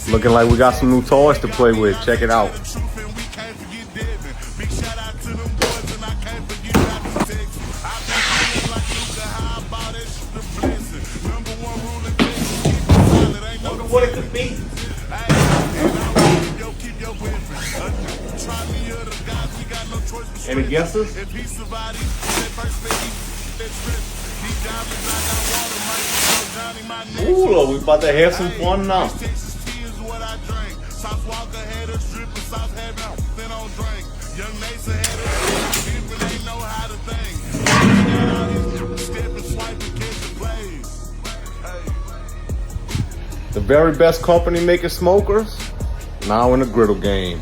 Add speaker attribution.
Speaker 1: Looking like we got some new toys to play with. Check it out.
Speaker 2: Wonder what it could be. Any guesses? Ooh, we about to have some fun now.
Speaker 1: The very best company making smokers, now in the Griddle game.